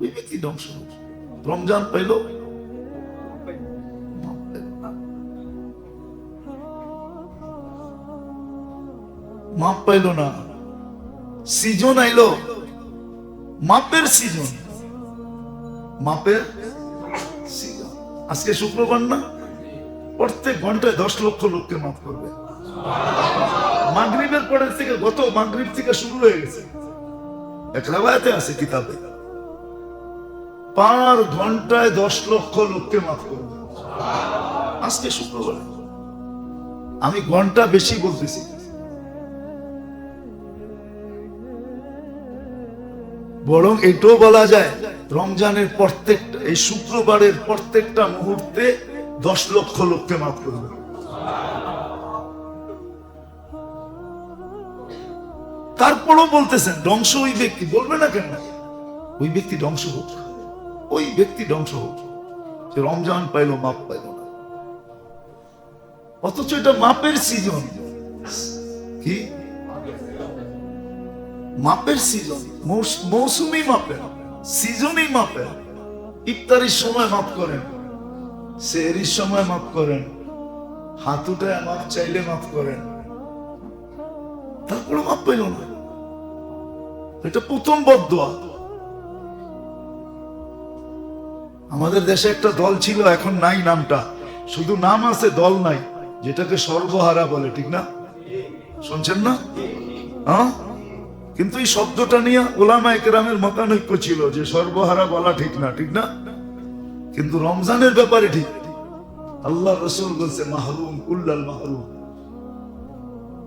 ওই ব্যক্তি ধ্বংস হোক। রমজান পাইল, মাপ পাইল না, সিজন আইলো, মাপের সিজন, মাপের সিজন। আজকে শুক্রবার না, প্রত্যেক ঘন্টায় 10 লক্ষ লোককে মাফ করবে। মাগরিবের পরের থেকে, গত মাগরিব থেকে শুরু হয়ে গেছে। এক রাওয়ায়াতে আছে কিতাবে, পার ঘন্টায় 10 লক্ষ লোককে মাফ করবে। আজকে শুক্রবার, আমি ঘন্টা বেশি বলতেছি। বরং এটাও বলা যায়, রমজানের প্রত্যেকটা, এই শুক্রবারের প্রত্যেকটা মুহূর্তে 10 লক্ষ লোককে মাফ করবে। তারপরও বলতেছেন ধ্বংস ওই ব্যক্তি, বলবে না কেন? ওই ব্যক্তি ধ্বংস হোক, ওই ব্যক্তি ধ্বংস হোক যে রমজান পাইলো, মাপ পাইল না। অথচ এটা মাপের সিজন। কি মাপের সিজন? মৌসুমি মাপের, সিজনই মাপের। ইফতারির সময় মাফ করেন, সেহরির সময় মাফ করেন, হাত উঠায় মাফ চাইলে মাফ করেন, তারপরে মাফ পাইল না। এটা প্রথম বদদোয়া। আমাদের দেশে একটা দল ছিল, এখন নাই নামটা, শুধু নাম আছে, দল নাই, যেটাকে সর্বহারা বলে, ঠিক না? শুনছেন না? হ্যাঁ, কিন্তু এই শব্দটা নিয়ে ওলামায়ে কেরামের মতানৈক্য ছিল যে সর্বহারা বলা ঠিক না, ঠিক না? কিন্তু রমজানের ব্যাপারে ঠিক। আল্লাহ রাসূল বলছে মাহরুম কুল্লাল মাহরুম,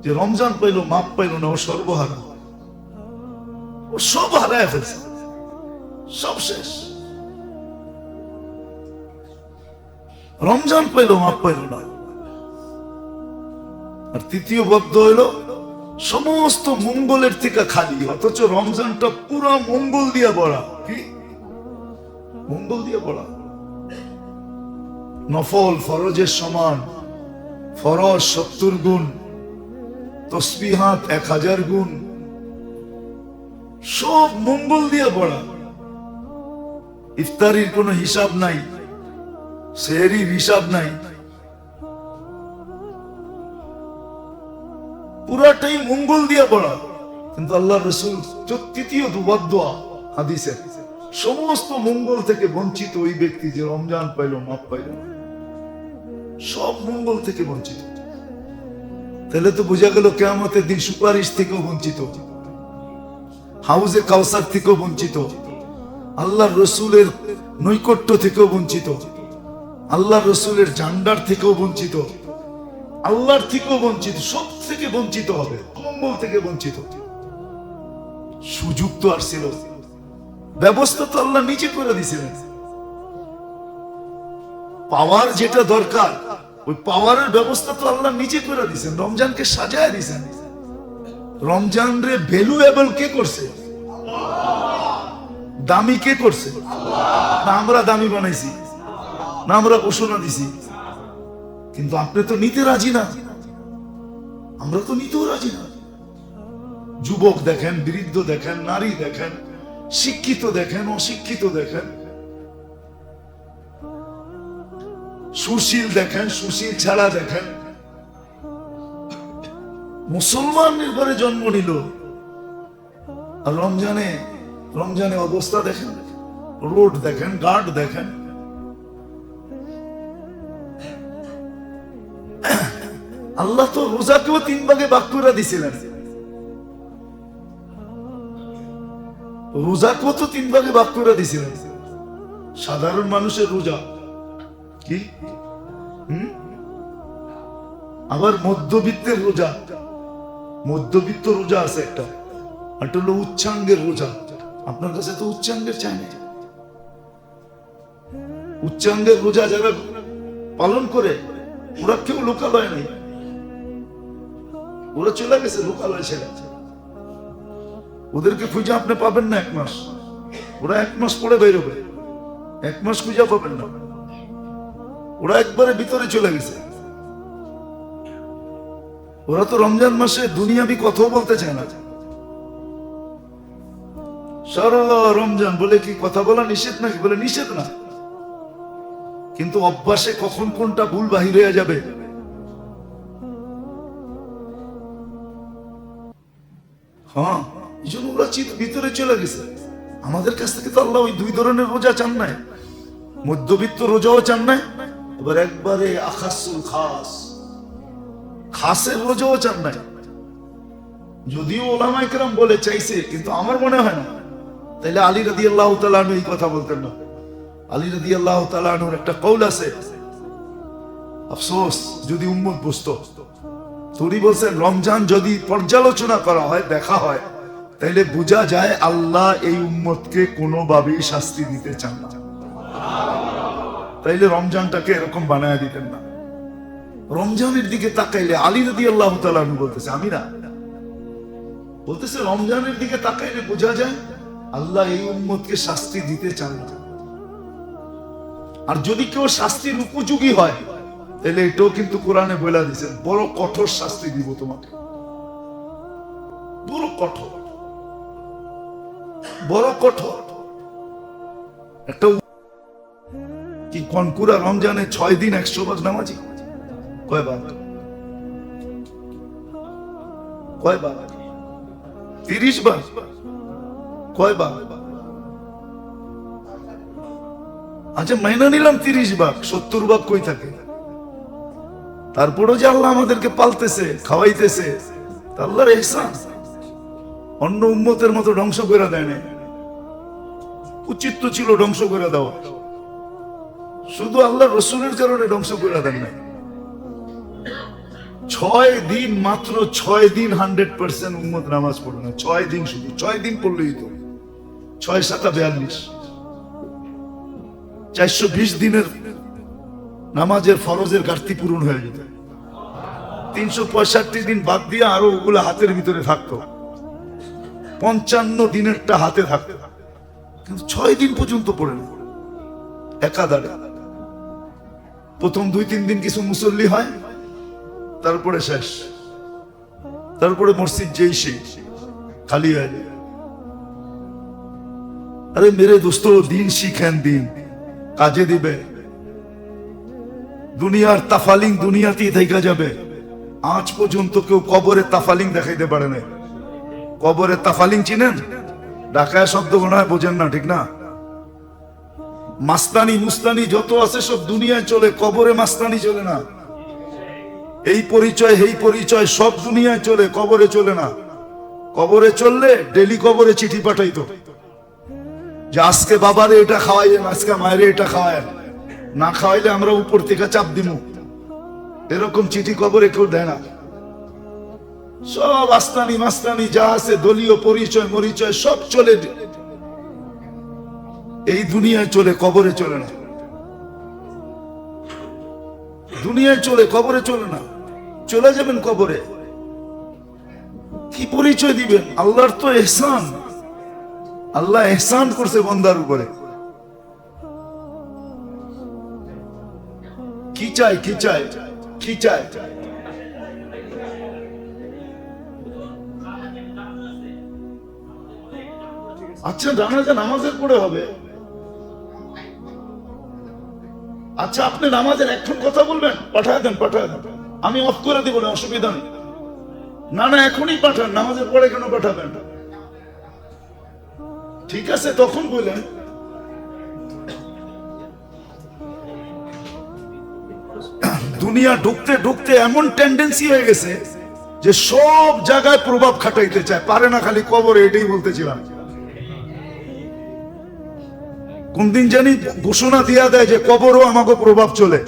যে রমজান পাইলো, মাপ পাইলো না, ও সর্বহারা, ও সব হারায় ফেলছে, সব শেষ। রমজান পাইলো, মাপ পাইলো না। আর তৃতীয় বদ্ধ হইলো সমস্ত মঙ্গলের থেকে খালি, অথচ রমজানটা পুরো মঙ্গল দিয়া ভরা। কি মঙ্গল দিয়া ভরা? নফল ফরজের সমান, ফরজ 70 গুণ, তসবিহাত 1000 গুণ, সব মঙ্গল দিয়া ভরা। ইফতারির কোনো হিসাব নাই, সেহরির হিসাব নাই, পুরাটাই মঙ্গল দিয়া ভরা। কিন্তু আল্লাহ রাসূল তৃতীয় বদদোয়া হাদিসে, সমস্ত মঙ্গল থেকে বঞ্চিত ওই ব্যক্তি যে রমজান পাইল, মাপ পাইল, সব মঙ্গল থেকে বঞ্চিত। তাহলে তো বোঝা গেল কিয়ামতের দিন সুপারিশ থেকেও বঞ্চিত, হাউজে কাউসার থেকেও বঞ্চিত, আল্লাহর রাসূলের নৈকট্য থেকেও বঞ্চিত, আল্লাহর রাসূলের জান্ডার থেকেও বঞ্চিত, আল্লাহর থেকেও বঞ্চিত, সব থেকে বঞ্চিত হবে, মঙ্গল থেকে বঞ্চিত। সুযোগ তো আর ছিল, ব্যবস্থা তো আল্লাহ নিচে করে দিয়েছিলেন। পাওয়ার যেটা দরকার, ওই পাওয়ারের ব্যবস্থা তো আল্লাহ নিচে করে দিয়েছেন, রমজানকে সাজায় দিয়েছেন। রমজান রে ভ্যালুয়েবল কে করছে? দামি কে করছে? না আমরা দামি বানাইছি, না আমরা ঘোষণা দিছি। কিন্তু আপনি তো নিতে রাজি না, আমরা তো নিতেও রাজি না। যুবক দেখেন, বৃদ্ধ দেখেন, নারী দেখেন, শিক্ষিত দেখেন, অশিক্ষিত দেখেন, সুশীল দেখেন, সুশীল ছাড়া দেখেন। মুসলমানের ঘরে জন্ম নিল, আর রমজানে অবস্থা দেখেন, রোড দেখেন, গার্ড দেখেন। আল্লাহ তো রোজাকেও 3 ভাগে ভাগ করে দিছিলেন, রোজাকেও তো 3 ভাগে ভাগ করে দিছিলেন। সাধারণ মানুষের রোজা কি, আবার মধ্যবিত্তের রোজা, মধ্যবিত্ত রোজা আছে একটা, আর একটা হলো উচ্চাঙ্গের রোজা। আপনার কাছে তো উচ্চাঙ্গের চাই না। উচ্চাঙ্গের রোজা যারা পালন করে, ওরা কেউ লোকালয় নেই, ওরা চলে গেছে লোকালয় ছেড়ে। ওদেরকে খুঁজে আপনি পাবেন না 1 মাস, ওরা 1 মাস পরে বেরোবে, 1 মাস খুঁজে পাবেন না, ওরা একবারে ভিতরে চলে গেছে। ওরা তো রমজান মাসে দুনিয়াবি কথাও বলতে চায় না, সারা রমজান বলে কি কথা বলা নিষেধ নাকি? বলে নিষেধ না, কিন্তু অভ্যাসে কখন কোনটা ভুল বাহির হয়ে যাবে। হ্যাঁ, এই জন্য ওরা ভিতরে চলে গেছে। আমাদের কাছ থেকে তো আল্লাহ ওই দুই ধরনের রোজা চান নাই, মধ্যবিত্ত রোজাও চান নাই, এবার একবারে আখাসুল খাস, খাসের রোজাও চান নাই। যদিও ওলামায়ে কেরাম বলে চাইছে, কিন্তু আমার মনে হয় না। তাইলে আলী রাদিয়াল্লাহু তাআলা আনহু এই কথা বলতেন না। আলী রাদিয়াল্লাহু তাআলা আনহুর একটা কওল আছে, আফসোস যদি উম্মত বুঝতো। তিনি বলছেন রমজান যদি পর্যালোচনা করা হয়, দেখা হয়, তাইলে বোঝা যায় আল্লাহ এই উম্মতকে কোনোভাবেই শাস্তি দিতে চান না। তাইলে রমজানটাকে এরকম বানায় দিতেন না। রমজানের দিকে তাকাইলে আলী রাদিয়াল্লাহু তাআলা আনহু বলতেছে, আমি না, বলতেছে রমজানের দিকে তাকাইলে বোঝা যায় আল্লাহ এই উম্মতকে শাস্তি দিতে চান না। আর যদি কেউ শাস্তির উপযোগী হয়, তাহলে এটাও কিন্তু কোরআনে বলে দিয়েছেন, বড় কঠোর শাস্তি দিব তোমাকে, বড় কঠোর, বড় কঠোর। একটা কি কনকুরা রমজানে 6 দিন 100 ভাগ নামাজি, কয়বার? কয়বার? 30 বার? কয়বার? আচ্ছা মাইনা নিলাম 30 বার, 70 ভাগ কই থাকে? তারপরেও যে আল্লাহ আমাদেরকে পালতেছে, খাওয়াইতেছে, আল্লাহর ইহসান। অন্য উম্মতের মতো ধ্বংস করে দেয় না, উচিত তো ছিল ধ্বংস করে দেওয়া, শুধু আল্লাহ রসুলের কারণে ধ্বংস করে দেন না। 6 দিন, মাত্র 6 দিন 100% উম্মত নামাজ পড়ে না। 6 দিন, শুধু 6 দিন পড়লেই তো 6 7 42, 420 দিনের নামাজের ফরজের ঘাটতি পূরণ হয়ে যেত। 365 দিন বাদ দিয়ে আরো ওগুলো হাতের ভিতরে থাকতো, 55 দিনেরটা হাতে থাকতো, কিন্তু 6 দিন পর্যন্ত পড়ে না একাধারে। প্রথম 2-3 দিন কিছু মুসল্লি হয়, তারপরে শেষ, তারপরে মসজিদ যেই সেই খালি হয়ে যায়। আরে মেরে দোস্ত, দিন শিখেন, দিন কাজে দিবে। দুনিয়ার তাফালিং দুনিয়াতেই দেখা যাবে। আজ পর্যন্ত কেউ কবরে তাফালিং দেখাইতে পারে না। কবরে তাফালিং চিনেন? ঢাকায় শব্দ মনে হয় বোঝেন না, ঠিক না? মাস্তানি মুস্তানি যত আছে সব দুনিয়ায় চলে, কবরে মাস্তানি চলে না। এই পরিচয় এই পরিচয় সব দুনিয়ায় চলে, কবরে চলে না। কবরে চললে ডেলি কবরে চিঠি পাঠাইতো যে আজকে বাবারে এটা খাওয়াইলেন, আজকে মায়েরে এটা খাওয়ায়েন, না খাওয়াইলে আমরা উপর থেকে চাপ দিব। এরকম চিঠি কবরে কেউ দেয় না। সব আস্তানি মাস্তানি যা আছে, দলীয় পরিচয় মরিচয় সব চলে এই দুনিয়ায় চলে, কবরে চলে না। দুনিয়ায় চলে, কবরে চলে না। চলে যাবেন কবরে, কি পরিচয় দিবেন? আল্লাহর তো ইহসান, আল্লাহ ইহসান করছে বান্দার উপরে। কি চাই, কি চাই, কি চাই? আচ্ছা জানাজা নামাজের পরে হবে। আচ্ছা আপনি নামাজের এখন কথা বলবেন, পাঠায় দেন, পাঠায় দেন, আমি অফ করে দিব না, অসুবিধা নেই। না না এখনই পাঠান, নামাজের পরে কেন পাঠাবেন? ঠিক আছে তখন বললেন। দুনিয়া ঢুকতে ঢুকতে এমন টেন্ডেন্সি হয়ে গেছে যে সব জায়গায় প্রভাব খাটাইতে চায়, পারে না খালি কবরে। এটাই বলতেছিলাম, কোন দিন জানি ঘোষণা দিয়া দেয় যে কবরও আমাকে প্রভাব চলে।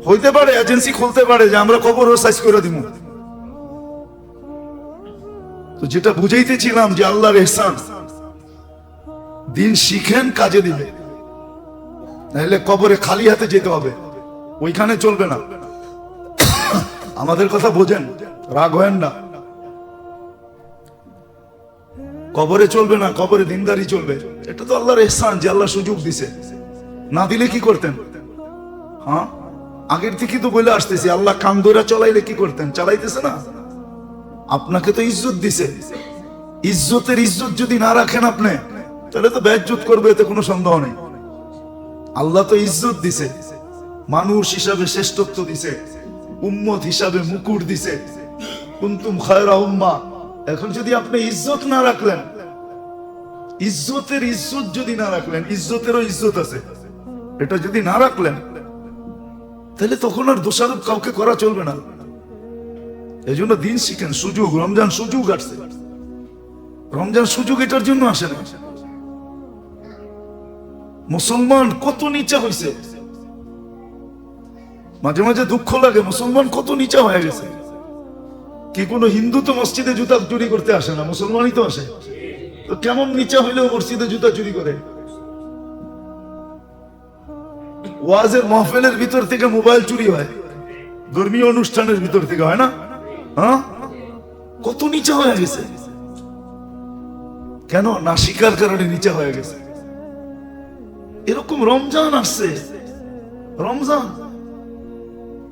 হইতে পারে এজেন্সি খুলতে পারে যে আমরা কবরও সাইজ করে দিব। তো যেটা বুঝাইতেছিলাম যে আল্লাহর ইহসান, দিন শিখেন, কাজে দিবে, নাহলে কবরে খালি হাতে যেতে হবে, ওইখানে চলবে না। আমাদের কথা বোঝেন, রাগ হয় না। কবরে চলবে না, কবরে দিনদারি চলবে। এটা তো আল্লাহর ইহসান যে আল্লাহ সুযোগ দিছে। না দিলে কি করতেন? হ্যাঁ, আগের থেকে তো বলে আসতেছি, আল্লাহ কাম ধরে চলাইলে কি করতেন? চালাইতেছে না। আপনাকে তো ইজ্জত দিছে, ইজ্জতের ইজ্জত যদি না রাখেন আপনি, তাহলে তো বেইজ্জত করবে, এতে কোনো সন্দেহ নেই। আল্লাহ তো ইজ্জত দিছে, মানুষ হিসাবে শ্রেষ্ঠত্ব দিছে, উম্মত হিসাবে মুকুট দিছে, কুনতুম খায়রা উম্মাহ। এখন যদি আপনি ইজ্জত না রাখলেন, ইজ্জতের ইজ্জত যদি না রাখলেন, ইজ্জতেরও ইজ্জত আছে, এটা যদি না রাখলেন, তাহলে তখন আর দোষারোপ কাউকে করা চলবে না। এই জন্য দিন শিখেন, সুযোগ, রমজান সুযোগ আসছে। রমজান সুযোগ এটার জন্য আসে না। মুসলমান কত নিচা হয়েছে, মাঝে মাঝে দুঃখ লাগে, মুসলমান কত নিচা হয়ে গেছে। কি কোনো হিন্দু তো মসজিদে জুতা চুরি করতে আসে না, মুসলমানই তো আসে। তো কেমন নিচা হইলেও মসজিদে জুতা চুরি করে। ওয়াজের মাহফিলের ভিতর থেকে মোবাইল চুরি হয়, ধর্মীয় অনুষ্ঠানের ভিতর থেকে হয় না? হ্যাঁ, কত নিচা হয়ে গেছে। কেন? না শিকার কারণে নিচা হয়ে গেছে। এরকম রমজান আসছে, রমজান।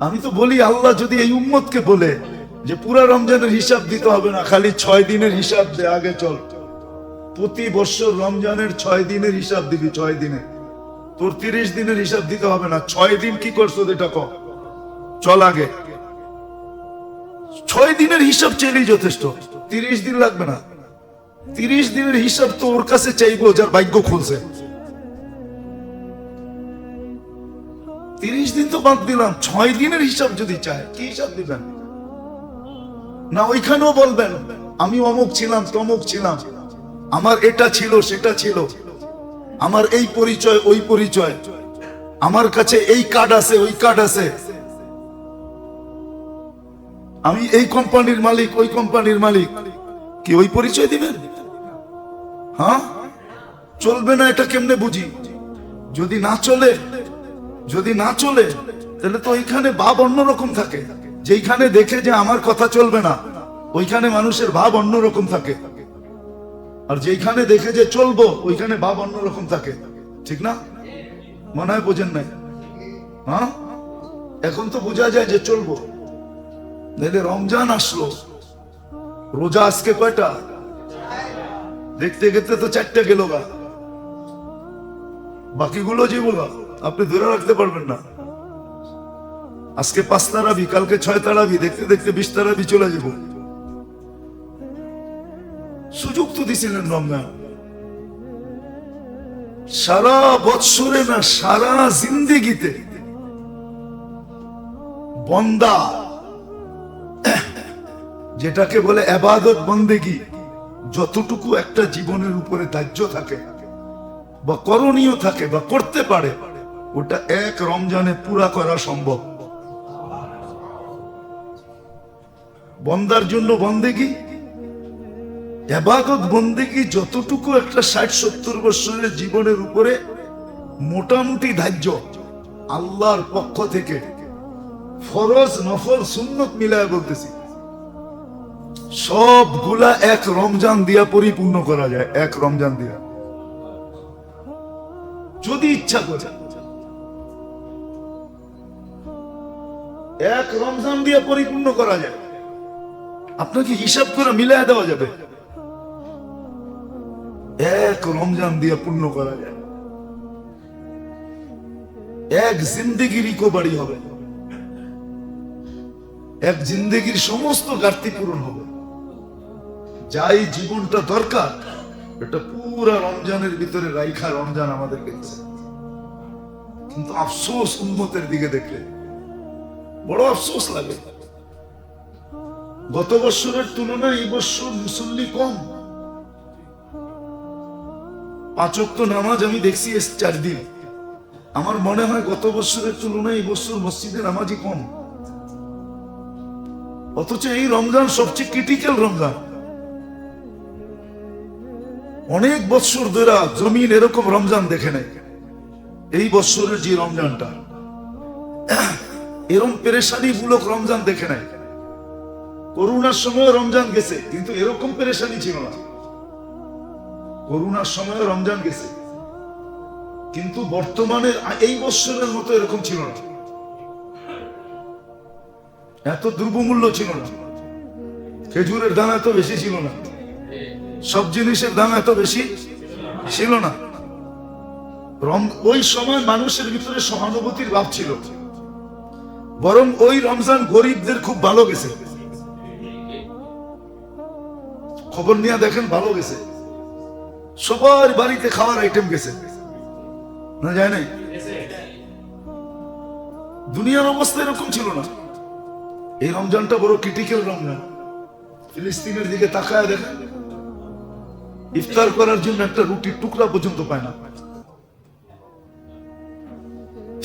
আমি তো বলি, আল্লাহ যদি এই উম্মতকে বলে যে পুরা রমজানের হিসাব দিতে হবে না, খালি 6 দিনের হিসাব দে, আগে চল। প্রতি বছর রমজানের 6 দিনের হিসাব দিবি, 6 দিনে। তোর 30 দিনের হিসাব দিতে হবে না, 6 দিন কি করছো এটা কর, চল আগে। 6 দিনের হিসাব চাইলেই যথেষ্ট, 30 দিন লাগবে না। 30 দিনের হিসাব তো ওর কাছে চাইবো যার ভাগ্য খুলছে। 30 দিন তো বাদ দিলাম, 6 দিনের হিসাব যদি চায়, কি হিসাব দিবেন? না ওইখানেও বলবেন আমি অমুক ছিলাম, তমুক ছিলাম, আমার এটা ছিল, সেটা ছিল, আমার এই পরিচয়, ওই পরিচয়, আমার কাছে এই কার্ড আছে, ওই কার্ড আছে, আমি এই কোম্পানির মালিক, ওই কোম্পানির মালিক। কি ওই পরিচয় দিবেন? হ্যাঁ, চলবে না। এটা কেমনে বুঝি? যদি না চলে, যদি না চলে, তাহলে তো ওইখানে ভাব অন্যরকম থাকে। যেইখানে দেখে যে আমার কথা চলবে না, ওইখানে মানুষের ভাব অন্যরকম থাকে। আর যেইখানে দেখে যে চলবো, ওইখানে ভাব অন্যরকম থাকে। ঠিক না? মনে হয় বোঝেন নাই? হ্যাঁ, এখন তো বোঝা যায় যে চলবো। রমজান আসলো, রোজা আজকে কয়টা? দেখতে দেখতে তো 4টা গেল গা, বাকিগুলো যে বলা আপনি ধরে রাখতে পারবেন না। আজকে 5 তারাবি, কালকে 6 তারাবি, দেখতে দেখতে 20 তারাবি চলে যাব। সুযোগ তো দিছিলেন রমজান। সারা বৎসরে না, সারা জিন্দেগিতে বন্দা, যেটাকে বলে ইবাদত বন্দেগী, যতটুকু একটা জীবনের উপরে দাহ্য থাকে বা করণীয় থাকে বা করতে পারে, ওটা এক রমজানে পুরা করা সম্ভব। বন্দার জন্য বন্দেগী, ইবাদত বন্দেগী যতটুকু একটা 60-70 বছরের জীবনের উপরে মোটামুটি ধার্য আল্লাহর পক্ষ থেকে, ফরজ নফল সুন্নত মিলায় বলতেছি, সবগুলা এক রমজান দিয়া পরিপূর্ণ করা যায়। এক রমজান দিয়া যদি ইচ্ছা করে, এক রমজান দিয়া পরিপূর্ণ করা যায়। আপনাকে হিসাব করে মিলায় দেওয়া যাবে, এক রমজান দিয়া পূর্ণ করা যায়। এক জিন্দেগি রিকভারি হবে, এক জিন্দেগির সমস্ত ঘাটতি পূরণ হবে। যাই জীবনটা দরকার, এটা পুরা রমজানের ভিতরে রাইখা রমজান আমাদেরকে দিচ্ছে। কিন্তু আফসোস, উম্মতের দিকে দেখলে বড় আফসোস লাগে। গত বছরের তুলনায় এই বছর মুসল্লি কম। 5 ওয়াক্ত নামাজ আমি দেখছি 4 দিন। আমার মনে হয় গত বছরের তুলনায় এই বছর মসজিদে নামাজই কম। অথচ এই রমজান সবচেয়ে ক্রিটিক্যাল রমজান। অনেক বছর ধরে জমিন এরকম রমজান দেখে নাই। এই বছরের যে রমজানটা, এরকম পেরেশানি মূলক রমজান দেখে নাই। করোনার সময় রমজান গেছে, কিন্তু এরকম পেরেশানি ছিল না। করোনার সময় রমজান গেছে, কিন্তু বর্তমানের এই বছরের মতো এরকম ছিল না, এত দ্রব্যমূল্য ছিল না, খেজুরের দানা তো বেশি ছিল না, সব জিনিসের দাম এত বেশি ছিল না। ওই সময় মানুষের ভিতরে সহানুভূতির ভাব ছিল, বরং ওই রমজান গরিবদের খুব ভালো গেছে। খবর নিয়ে দেখেন, ভালো গেছে, সবার বাড়িতে খাওয়ার আইটেম গেছে না, যায় নাই? দুনিয়ার অবস্থা এরকম ছিল না। এই রমজানটা বড় ক্রিটিক্যাল রমজান। ফিলিস্তিনের দিকে তাকায় দেখেন, ইফতার করার জন্য একটা রুটির টুকরা পর্যন্ত পায় না।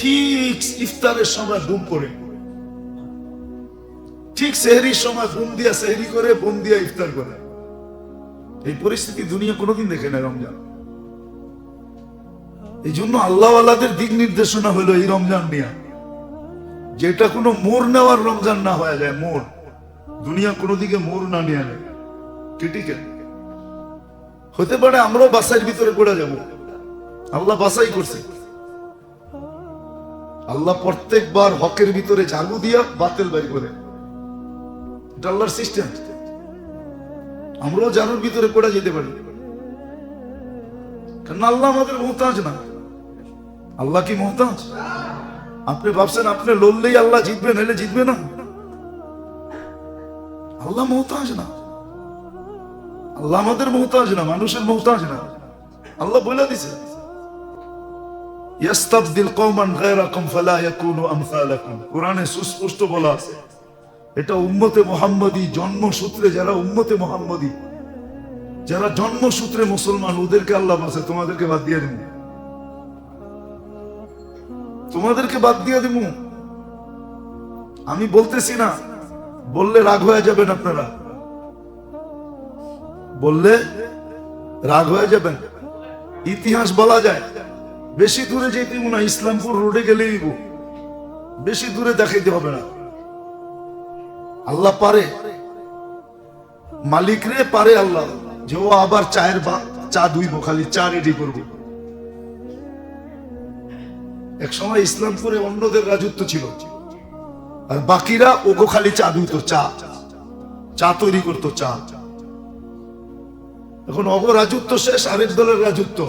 ঠিক ইফতারের সময় বুম করে, ঠিক সেহরির সময় বুম দিয়া সেহরি করে, বুম দিয়া ইফতার করে। এই পরিস্থিতি দুনিয়া কোনোদিন দেখে না রমজান। এই জন্য আল্লাহওয়ালাদের দিক নির্দেশনা হলো এই রমজান নিয়ে, যেটা কোনো মোড় নেওয়ার রমজান না হয়ে যায়। মোড়, দুনিয়া কোনো দিকে মোড় না নিয়ে নেয়, ক্রিটিক্যাল হতে পারে। আমরাও বাসাইয়ের ভিতরে পড়ে যাব। আল্লাহ বাসাই করছে। আল্লাহ প্রত্যেকবার হকের ভিতরে ঝাড়ু দিয়া বাতিল বাড়ি করে, এটা আল্লাহর সিস্টেম। আমরাও ঝাড়ুর ভিতরে পড়ে যেতে পারি, কারণ আল্লাহ আমাদের মুহতাজ না। আল্লাহ কি মুহতাজ? আপনি ভাবছেন আপনি লড়লেই আল্লাহ জিতবে, নাহলে জিতবে না? আল্লাহ মুহতাজ না। আল্লাহ আমাদের মুহতাজ না, মানুষের মুহতাজ না। আল্লাহ বলে দিছে, ইয়াস্তাবদিল কওমান গায়রাকুম ফালা ইয়াকুনু আমসালাকুম। কোরআনে সুস্পষ্ট বলা আছে, এটা উম্মতে মুহাম্মদী, জন্মসূত্রে যারা উম্মতে মুহাম্মদী, যারা জন্মসূত্রে মুসলমান, ওদেরকে আল্লাহ বলছে তোমাদেরকে বাদ দিয়ে দেব, তোমাদেরকে বাদ দিয়ে দেব। আমি বলতেছি না, বললে রাগ হয়ে যাবেন আপনারা, বললে রাগ হয়ে যাবেন। ইতিহাস বলা যায়, বেশি দূরে যেতে না, ইসলামপুর রোডে গেলেই বেশি দূরে দেখাইতে হবে না। আল্লাহ পারে, মালিক রে পারে আল্লাহ, যে ও আবার চায়ের চা দুইব, খালি চা রেডি করবো। এক সময় ইসলামপুরে অন্যদের রাজত্ব ছিল, আর বাকিরা ওগো খালি চা দুইত, চা তৈরি করতো, চা। এখন অগ রাজত্ব শেষ, আরেক দলের রাজত্ব।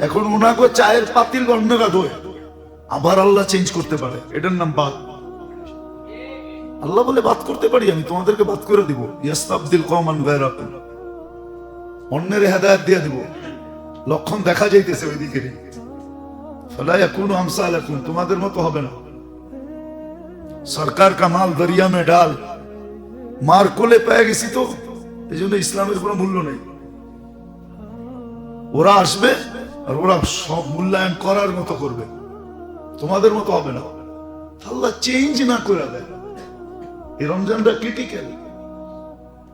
এখন ওনাগো চায়ের পাতিল অন্যরা দোয়, আবার আল্লাহ চেঞ্জ করতে পারে। এটার নাম বাদ। আল্লাহ বলে বাদ করতে পারি, আমি তোমাদেরকে বাদ করে দিব। ইয়াস্তাবদিল কওমান গায়রাকুম, অন্যের হেদায়েত দিয়ে দিব। লক্ষণ দেখা যাইতেছে ওইদিকে, ফালা ইয়াকুনু আমসালাকুম, তোমাদের মতো হবে না। সরকার কা মাল দরিয়া মে ডাল, মার কোলে পেয়ে গেছি তো, এই জন্য ইসলামের কোনো মূল্য নেই। ওরা আসবে আর ওরা সব মূল্যায়ন করার মতো করবে, তোমাদের মতো হবে না। আল্লাহ চেঞ্জ না করে দেয়। এই রমজানটা ক্রিটিক্যাল।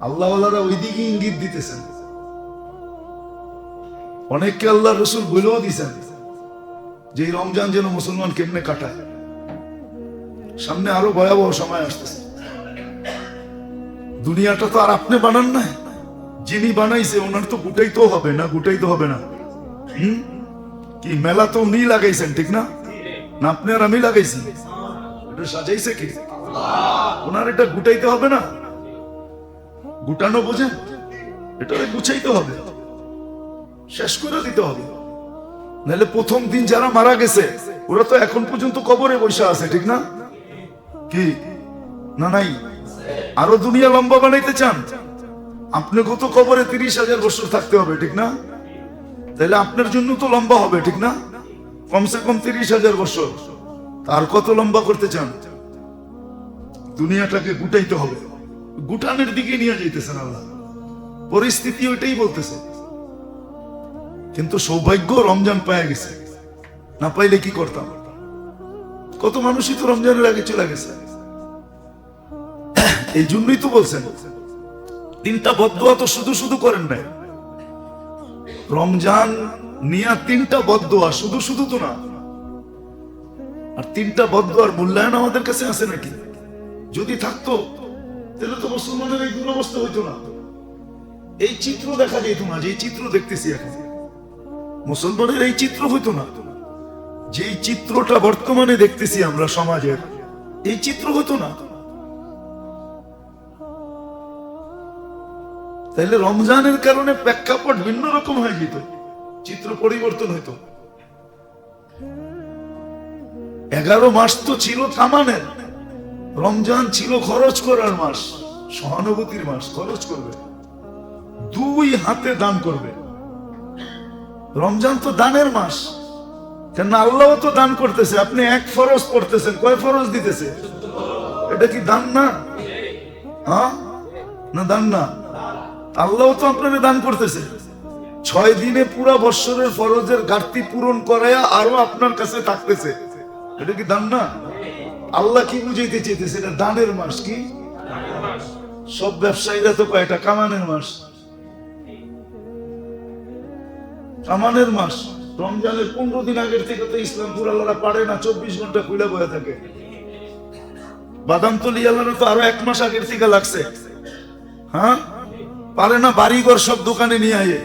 আল্লাহওয়ালারা ওইদিকে ইঙ্গিত দিতেছেন। অনেককে আল্লাহ রসুল বলেও দিছেন যে এই রমজান যেন মুসলমান কেমনে কাটায়। সামনে আরো ভয়াবহ সময় আসতেছে। দুনিয়াটা তো আর আপনি বানান না, যিনি বানাইছে ওনার তো গুটাইতেও হবে না, গুটাইতে হবে না। কি মেলা তো উনি লাগাইছেন, ঠিক না? না আপনি আর আমি লাগাইছি? এটা সাজাইছে কি? ওনার এটা গুটাইতে হবে না? গুটানো বোঝেন? এটা গুছাইতে হবে, শেষ করে দিতে হবে। নাহলে প্রথম দিন যারা মারা গেছে ওরা তো এখন পর্যন্ত কবরে বসে আছে, ঠিক না? কি না নাই? আরো দুনিয়া লম্বা বানাইতে চান? আপনাকে তো কবরে 30,000 বছর থাকতে হবে, ঠিক না? তাহলে আপনার জন্য তো লম্বা হবে, ঠিক না? কমসে কম 30,000 বছর। তার কত লম্বা করতে চান? দুনিয়াটাকে গুটাইতে হবে। গুটানের দিকে নিয়ে যাইতেছেন আল্লাহ। পরিস্থিতি ওইটাই বলতেছে। কিন্তু সৌভাগ্য রমজান পায় গেছে, না পাইলে কি করতাম? কত মানুষই তো রমজানের আগে চলে গেছে। এই জন্যই তো বলছেন 3টা বদদুয়া তো শুধু শুধু করেন নাই। রমজান নিয়া 3টা বদদুয়া শুধু শুধু তো না। আর 3টা বদদুয়ার মূল্যায়ন আমাদের কাছে আছে নাকি? যদি থাকতো তাহলে তো মুসলমানের এই দুরবস্থা হইতো না, এই চিত্র দেখা যেত না। যে চিত্র দেখতেছি এখন, মুসলমানের এই চিত্র হইতো না। যে চিত্রটা বর্তমানে দেখতেছি আমরা সমাজের, এই চিত্র হইতো না। তাইলে রমজানের কারণে প্রেক্ষাপট ভিন্ন রকম হয়ে যেত, চিত্র পরিবর্তন হইতো। 11 মাস তো ছিল কামানের, রমজান ছিল খরচ করার মাস, সহানুভূতির মাস। খরচ করবে, 2 হাতে দান করবে। রমজান তো দানের মাস, কেন আল্লাহ তো দান করতেছে। আপনি 1 ফরজ পড়তেছেন, কয় ফরজ দিতেছে? এটা কি দান না? হ্যাঁ না, দান না? আল্লাহ তো আপনাকে দান করতেছে। 6 দিনে পুরা বৎসরের ফরজের ঘাটতি পূরণ করায়া আরো আপনার কাছে থাকতেছে। এটা কি দান না? আল্লাহ কি বুঝাইতে চাইতেছে? এটা দানের মাস। কি সব ব্যবসায়ীরা তো কয় এটা কামানের মাস। কামানের মাস। রমজানের 15 দিন আগের থেকে তো ইসলাম পুরালারা পারে না, 24 ঘন্টা খুলে বয়ে থাকে। বাদামতলি আলারা তো আরো 1 মাস আগের থেকে লাগছে। হ্যাঁ, পারে না বাড়িঘর সব দোকানে নিয়ে আয়ে,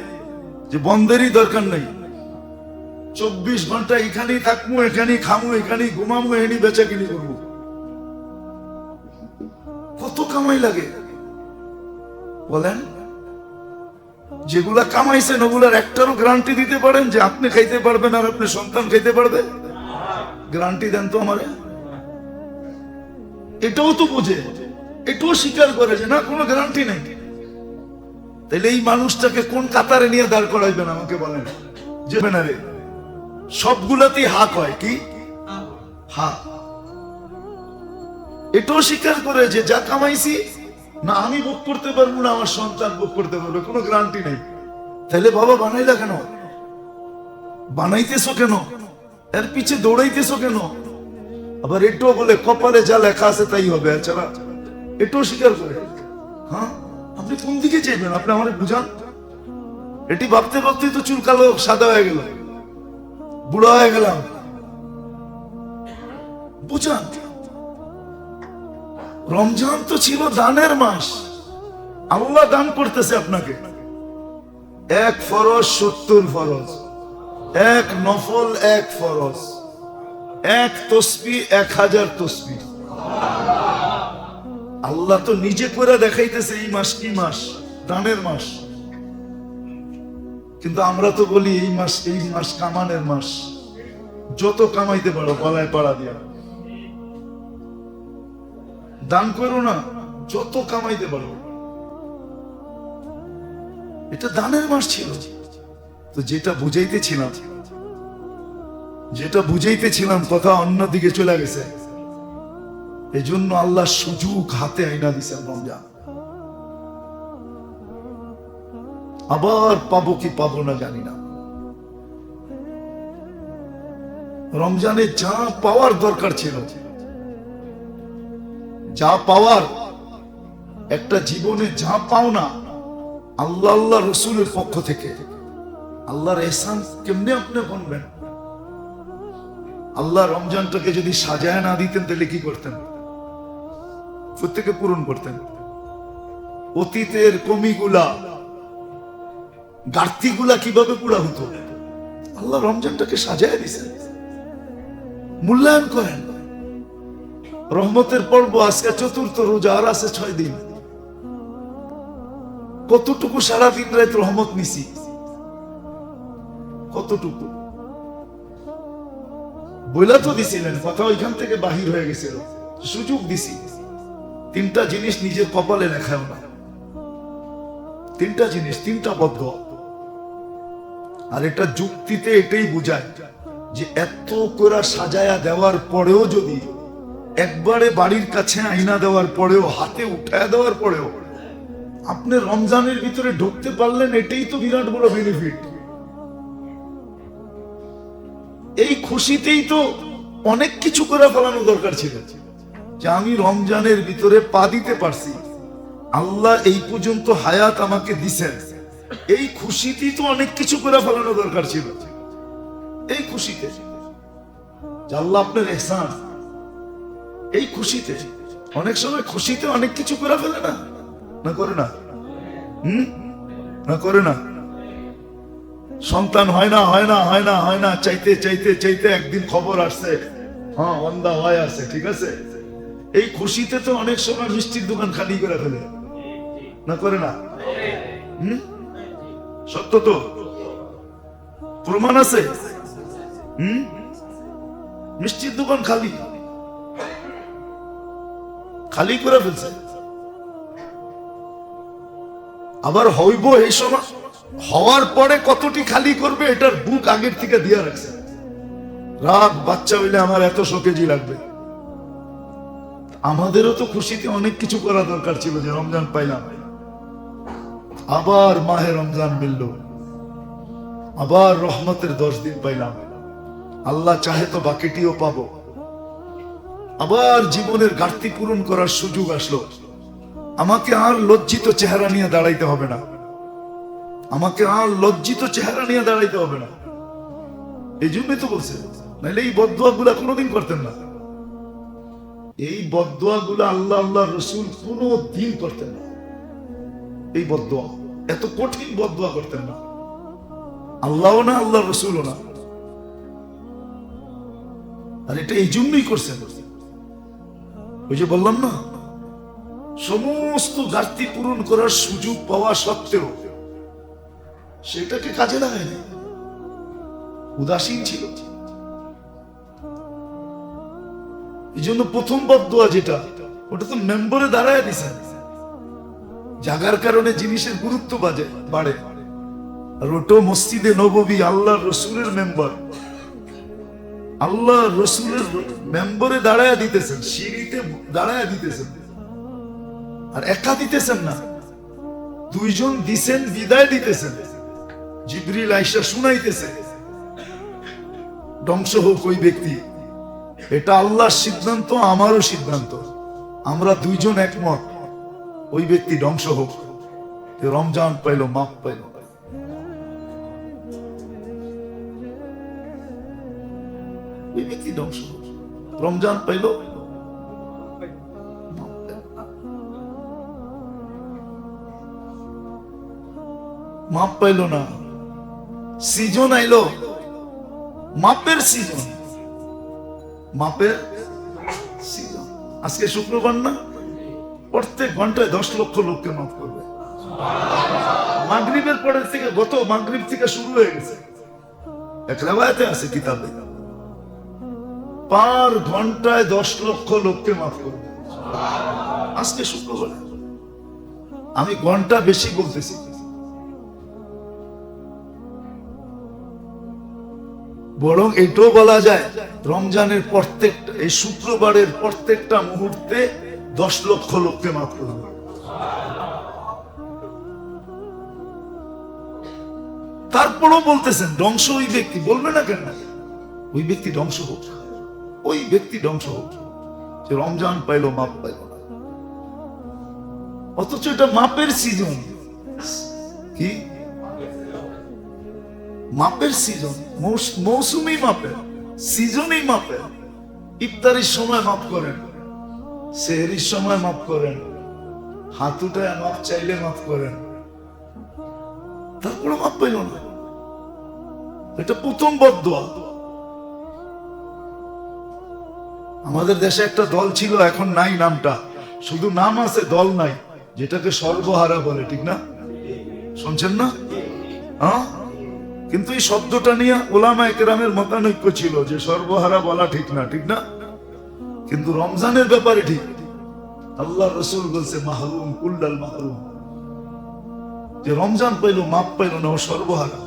যে বন্ধেরই দরকার নেই। 24 ঘন্টা এখানেই থাকবো, এখানেই খামু, এখানেই ঘুমামু, এখানেই বেচা কিনি করবো। কত কামাই লাগে বলেন? যেগুলা কামাইছেন ওগুলার একটারও গ্যারান্টি দিতে পারেন যে আপনি খাইতে পারবেন আর আপনি সন্তান খাইতে পারবে? গ্যারান্টি দেন তো আমারে। এটাও তো বুঝে, এটাও স্বীকার করে যে না, কোনো গ্যারান্টি নেই। তাহলে এই মানুষটাকে কোন কাতারে নিয়ে দাঁড় করাইবেন আমাকে বলেন? যে না রে, সবগুলাতেই হাক হয়। কি হা? এটাও স্বীকার করে যে যা কামাইছি না আমি ভোগ করতে পারবো না, আমার সন্তান ভোগ করতে পারবে, কোনো গ্যারান্টি নেই। তাহলে বাবা বানাইলা কেন? বানাইতেছো কেন? এর পিছে দৌড়াইতেছো কেন? আবার এটাও বলে কপালে যা লেখা আছে তাই হবে। এছাড়া এটাও স্বীকার করে। হ্যাঁ, আপনি কোন দিকে চাইবেন? আপনি আমারে বুঝান। এটি ভাবতে ভাবতেই তো চুল কালো সাদা হয়ে গেল, বুড়া হয়ে গেলাম। বুঝান। রমজান তো ছিল দানের মাস। আল্লাহ দান করতেছে আপনাকে। 1 ফরজ 70 ফরজ, 1 নফল 1 ফরজ, 1 তসবিহ 1000 তসবিহ। আল্লাহ তো নিজে করে দেখাইতেছে এই মাস কি মাস? দানের মাস। কিন্তু আমরা তো বলি এই মাস কামানের মাস। যত কামাইতে পারো গলায় পাড়া দিয়া দান করো না, যত কামাইতে পারো। এটা দানের মাস ছিল। তো যেটা বুঝাইতেছিলাম কথা অন্যদিকে চলে গেছে। এই জন্য আল্লাহ সুযোগ হাতে আইনা দিছেন রমজান। আবার পাবো কি পাবো না জানি না। রমজানে যা পাওয়ার দরকার ছিল, যা পাওয়ার, একটা জীবনে যা পাও না আল্লাহ রসুলের পক্ষ থেকে। আল্লাহর এহসান কেমনে আপনি বলবেন? আল্লাহ রমজানটাকে যদি সাজায় না দিতেন তাহলে কি করতেন? প্রত্যেকে পূরণ করতেন। অতীতের কমিগুলা, ঘাটতিগুলা কিভাবে পুরা হতো? আল্লাহ রমজানটাকে সাজায় দিছেন। মূল্যায়ন করেন। রহমতের পর্ব আজকে 4র্থ রোজা, আর আছে 6 দিন। কতটুকু সারাদিন রাত রহমত নিছি? কতটুকু বইলা তো দিছিলেন, কথা ওইখান থেকে বাহির হয়ে গেছিল। সুযোগ দিছি। 3টা জিনিস নিজের কপালে লেখাও না। 3টা জিনিস, 3টা বদ্ধ। আর এটা যুক্তিতে এটাই বুঝায় যে এত করে সাজায়া দেওয়ার পরেও, যদি একবারে বাড়ির কাছে আইনা দেওয়ার পরেও, হাতে উঠায় দেওয়ার পরেও আপনি রমজানের ভিতরে ঢুকতে পারলেন, এটাই তো বিরাট বড় বেনিফিট। এই খুশিতেই তো অনেক কিছু করে ফেলানো দরকার ছিল, যে আমি রমজানের ভিতরে পা দিতে পারছি, আল্লাহ এই পর্যন্ত হায়াত আমাকে দিছেন। এই খুশিতেই তো অনেক কিছু করে ফেলানো দরকার ছিল। এই খুশিতে আল্লাহ আপনার ইহসান, এই খুশিতে। অনেক সময় খুশিতে অনেক কিছু করে ফেলে না, না করে না? না করে না? সন্তান হয় না, চাইতে চাইতে চাইতে একদিন খবর আসছে, হ্যাঁ অন্ধা হয় আছে, ঠিক আছে। এই খুশিতে তো অনেক সময় মিষ্টির দোকান খালি করে ফেলে, না করে না? সত্য তো? প্রমাণ আছে? মিষ্টির দোকান খালি খালি করে ফেলছে। আবার হইব এই সময়, হওয়ার পরে কতটি খালি করবে এটার বুক আগের থেকে দিয়ে রাখছে। রাত বাচ্চা হইলে আমার এত 100 কেজি লাগবে। আমাদেরও তো খুশিতে অনেক কিছু করা দরকার ছিল, যে রমজান পাইলাম, আবার মাহে রমজান মিলল, আবার রহমতের 10 দিন পাইলাম, আল্লাহ চাহে তো বাকিটিও পাবো, আবার জীবনের ঘাটতি পূরণ করার সুযোগ আসলো। আমাকে আর লজ্জিত চেহারা নিয়ে দাঁড়াইতে হবে না, আমাকে আর লজ্জিত চেহারা নিয়ে দাঁড়াইতে হবে না। এই জন্যই তো বলছে, নাহলে এই বদদোয়া গুলা কোনোদিন করতেন না। এই বদদোয়া গুলা আল্লাহ আল্লাহ রসুল কোন দিন করতেন না। এই বদদোয়া, এত কঠিন বদদোয়া করতেন না, আল্লাহও না আল্লাহ রসুলও না। আর এটা এই জন্যই করছেন, ওই যে বললাম না, সমস্ত ঘাটতি পূরণ করার সুযোগ পাওয়া সত্ত্বেও সেটাকে কাজে লাগায়নি, উদাসীন ছিল। এই জন্য প্রথম বদদোয়া যেটা, ওটা তো মেম্বরে দাঁড়ায় দিছেন। জাগার কারণে জিনিসের গুরুত্ব বাড়ে। আর ওটা মসজিদে নববী আল্লাহ রসুলের মেম্বার, আল্লাহ রসুলের মেম্বরে দাঁড়ায় দিতেছেন, সিঁড়িতে দাঁড়ায় দিতেছেন। আর একা দিতেছেন না, 2 জন দিছেন, বিদায় দিতেছেন। জিবরিল আয়েশা শুনাইতেছে, ধ্বংস হোক ওই ব্যক্তি। এটা আল্লাহর সিদ্ধান্ত, আমারও সিদ্ধান্ত, আমরা 2 জন একমত, ওই ব্যক্তি ধ্বংস হোক। রমজান পাইল, মাপ পাইল। ওই ব্যক্তি ধ্বংস হোক, রমজান পাইল, মাপ পাইল না। সিজন আইলো, মাপের সিজন, মাপের সিজন। আজকে শুক্রবার না, প্রত্যেক ঘন্টায় 10 লক্ষ লোককে মাফ করবে। মাগরিবের পরের থেকে, গত মাগরিব থেকে শুরু হয়ে গেছে। এক রেওয়ায়েতে আছে কিতাবে, পার ঘন্টায় 10 লক্ষ লোককে মাফ করবে। আজকে শুক্রবার, আমি ঘন্টা বেশি বলতেছি। বরং এটাও বলা যায়, রমজানের প্রত্যেকটা, এই শুক্রবারের প্রত্যেকটা মুহূর্তে 10 লক্ষ লোককে মাফ করবে। তারপরও বলতেছেন ধ্বংস ওই ব্যক্তি, বলবে না কেন? ওই ব্যক্তি ধ্বংস হোক, ওই ব্যক্তি ধ্বংস হোক, যে রমজান পাইল, মাপ পাইল না। অথচ এটা মাপের সিজন। কি মাপের সিজন? মৌসুমি মাপের, সিজনই মাপের। ইফতারির সময় মাপ করেন, সেহরির সময় মাপ করেন, হাত উঠায় মাপ চাইলে মাপ করেন, তারপরে মাপ পাইল না। এটা প্রথম বদদোয়া। আমাদের দেশে একটা দল ছিল, এখন নাই নামটা, শুধু নাম আছে, দল নাই, যেটাকে সর্বহারা বলে, ঠিক না? শুনছেন না? হ্যাঁ, কিন্তু এই শব্দটা নিয়ে ওলামায়ে কেরামের মতানৈক্য ছিল, যে সর্বহারা বলা ঠিক না, ঠিক না? কিন্তু রমজানের ব্যাপারে ঠিক। আল্লাহ রসুল বলছে মাহরুম কুল্লাল মাহরুম, যে রমজান পাইল, মাপ পাইল না, ও সর্বহারা,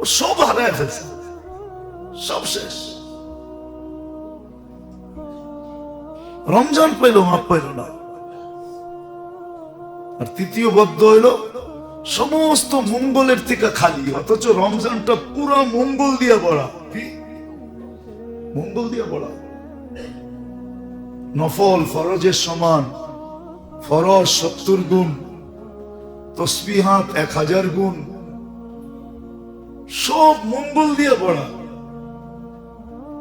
ও সব হারায় ফেলছে, সব শেষ। রমজান পাইল, মাপ পাইল না। আর তৃতীয় বদ্ধ হইল সমস্ত মঙ্গলের থেকে খালি, অথচ রমজানটা পুরো মঙ্গল দিয়ে ভরা। কি মঙ্গল দিয়ে ভরা? নফল ফরজের সমান, ফরজ 70 গুণ, তসবিহাত 1000 গুণ, সব মঙ্গল দিয়ে ভরা।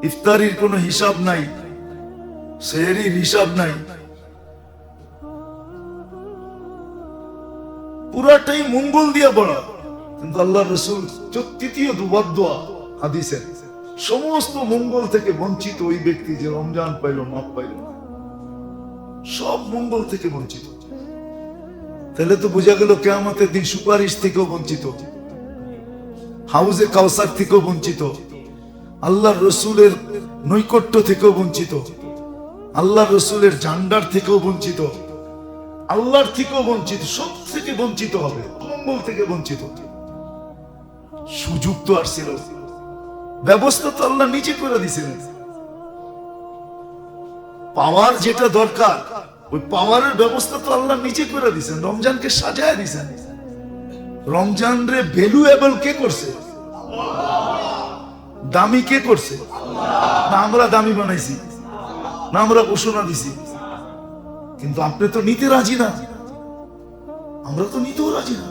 ইফতারির কোনো হিসাব নাই, সেহরির হিসাব নাই, পুরাটাই মঙ্গল দিয়ে ভরা। কিন্তু আল্লাহ রসুল তৃতীয় বদদোয়া হাদিসের, সমস্ত মঙ্গল থেকে বঞ্চিত ওই ব্যক্তি, যে রমজান পাইল, মাপ পাইল না। সব মঙ্গল থেকে বঞ্চিত। তাহলে তো বোঝা গেল কিয়ামতের দিন সুপারিশ থেকেও বঞ্চিত, হাউজে কাউসার থেকেও বঞ্চিত, আল্লাহর রসুলের নৈকট্য থেকেও বঞ্চিত, আল্লাহর রসুলের ঝান্ডার থেকেও বঞ্চিত, আল্লাহর থেকেও বঞ্চিত, সব থেকে বঞ্চিত হবে, মঙ্গল থেকে বঞ্চিত। সুযোগ তো আর ছিল, ব্যবস্থা তো আল্লাহ নিচে করে দিয়েছিলেন। পাওয়ার যেটা দরকার ওই পাওয়ারের ব্যবস্থা তো আল্লাহ নিচে করে দিয়েছেন, রমজানকে সাজায় দিয়েছেন। রমজান রে ভ্যালুয়েবল কে করছে? দামি কে করছে? না আমরা দামি বানাইছি, না আমরা ঘোষণা দিছি, কিন্তু আপনি তো নিতে রাজি না, আমরা তো নিতেও রাজি না।